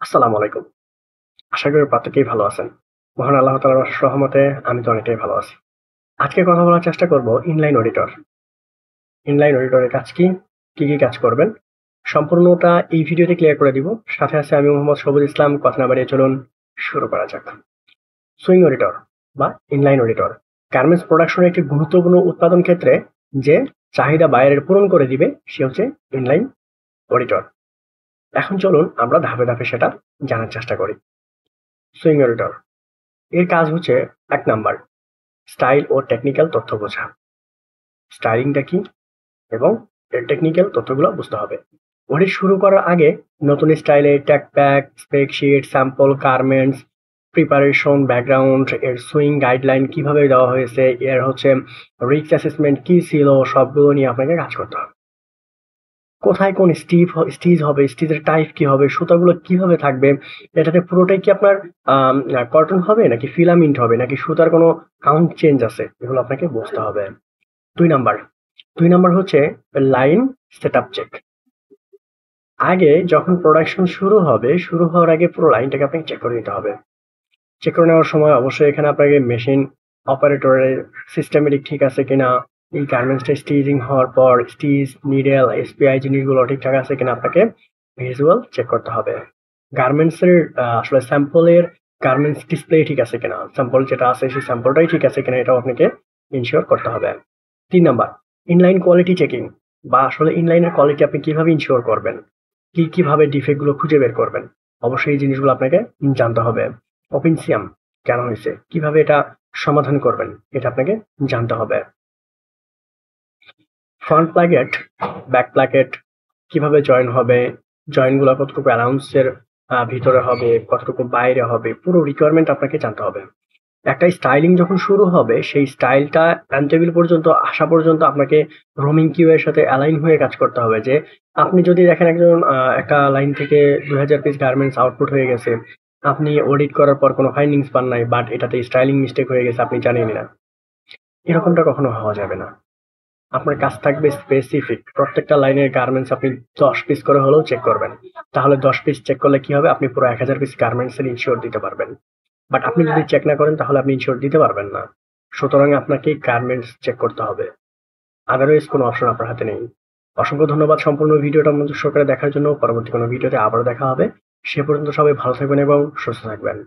আসসালামু আলাইকুম। আশা করি প্রত্যেকেই ভালো আছেন। মহান আল্লাহ তাআলার অশেষ রহমতে আমি তো অনেকটাই ভালো আছি। আজকে কথা বলার চেষ্টা করব ইনলাইন অডিটর। ইনলাইন অডিটরের কাজ কি? কি কাজ করবেন? সম্পূর্ণটা এই ভিডিওতে ক্লিয়ার করে দিব। সাথে আছে আমি মোহাম্মদ সবুজ ইসলাম। কথা না বাড়িয়ে চলুন শুরু করা যাক। সুইং অডিটর বা ইনলাইন অডিটর গার্মেন্টস প্রোডাকশনের একটি গুরুত্বপূর্ণ উৎপাদন ক্ষেত্রে যে চাহিদা বাইরের পূরণ করে দিবে সে হচ্ছে ইনলাইন অডিটর। এখন চলুন আমরা ধাপে ধাপে সেটা জানার চেষ্টা করি। সুইং অডিটর এর কাজ হচ্ছে ১ নাম্বার স্টাইল ও টেকনিক্যাল তথ্য বোঝা। স্টাইলিংটা কি এবং এর টেকনিক্যাল তথ্যগুলো বুঝতে হবে। অডিট শুরু করার আগে নতুন স্টাইলে tag pack, spreadsheet, sample, garments, preparation, background, এর সুইং গাইডলাইন কিভাবে দেওয়া হয়েছে, এর হচ্ছে রিস্ক অ্যাসেসমেন্ট কি ছিল সবগুলো নিয়ে আপনাকে কাজ করতে হবে। কোথায় কোন স্টিচ হবে, স্টিচের টাইপ কি হবে, সুতাগুলো কিভাবে থাকবে, এটাতে পুরোটাই কি আপনার কটন হবে নাকি ফিলামেন্ট হবে নাকি সুতার কোনো কাউন্ট চেঞ্জ আছে, এগুলো আপনাকে বুঝতে হবে। ২ নাম্বার ২ নাম্বার হচ্ছে লাইন সেটআপ চেক। আগে যখন প্রোডাকশন শুরু হবে, শুরু হওয়ার আগে পুরো লাইনটাকে আপনাকে চেক করে নিতে হবে। চেক করে নেওয়ার সময় অবশ্যই এখানে আপনাকে মেশিন অপারেটরের সিস্টেমেটিক ঠিক আছে কিনা, এই গার্মেন্টসটা স্টিচিং হওয়ার পর স্টিচ, নিডেল, এসপিআই জিনিসগুলো ঠিকঠাক আছে কিনা আপনাকে ভিজুয়াল চেক করতে হবে। গার্মেন্টসের আসলে স্যাম্পলের গার্মেন্টস ডিসপ্লে ঠিক আছে কিনা, স্যাম্পল যেটা আছে সেই স্যাম্পলটাই ঠিক আছে কিনা এটাও আপনাকে ইনশিওর করতে হবে। ৩ নাম্বার ইনলাইন কোয়ালিটি চেকিং বা আসলে ইনলাইনের কোয়ালিটি আপনি কিভাবে ইনশিওর করবেন, কিভাবে ডিফেক্ট গুলো খুঁজে বের করবেন, অবশ্যই এই জিনিসগুলো আপনাকে জানতে হবে। অপিনসিয়াম কেন হয়েছে, কিভাবে এটা সমাধান করবেন, এটা আপনাকে জানতে হবে। ফ্রন্ট প্লাকেট, ব্যাক প্লাকেট কিভাবে জয়েন হবে, জয়েন গুলো কতটুকু অ্যালাউন্সের ভিতরে হবে, কতটুকু বাইরে হবে, পুরো রিকোয়ারমেন্ট আপনাকে জানতে হবে। একটা স্টাইলিং যখন শুরু হবে সেই স্টাইলটা টার্ন টেবিল পর্যন্ত আসা পর্যন্ত আপনাকে রোমিং কিউ এর সাথে অ্যালাইন হয়ে কাজ করতে হবে। যে আপনি যদি দেখেন একজন একটা লাইন থেকে ২০০০ পিস গার্মেন্টস আউটপুট হয়ে গেছে, আপনি অডিট করার পর কোনো ফাইন্ডিংস পান নাই, বাট এটাতে স্টাইলিং মিস্টেক হয়ে গেছে আপনি জানেনই না, এরকমটা কখনো হওয়া যাবে না। আপনার কাজ থাকবে স্পেসিফিক, প্রত্যেকটা লাইনের গার্মেন্টস আপনি ১০ পিস করে হলেও চেক করবেন। তাহলে ১০ পিস চেক করলে কি হবে, আপনি পুরো ১০০০ পিস গার্মেন্টস এর ইনশিওর দিতে পারবেন। বাট আপনি যদি চেক না করেন তাহলে আপনি ইনশিওর দিতে পারবেন না। সুতরাং আপনাকে গার্মেন্টস চেক করতে হবে, আদারওয়াইজ কোনো অপশন আপনার হাতে নেই। অসংখ্য ধন্যবাদ সম্পূর্ণ ভিডিওটা মনোযোগ সহকারে দেখার জন্য। পরবর্তী কোনো ভিডিওতে আবারও দেখা হবে। সে পর্যন্ত সবাই ভালো থাকবেন এবং সুস্থ থাকবেন।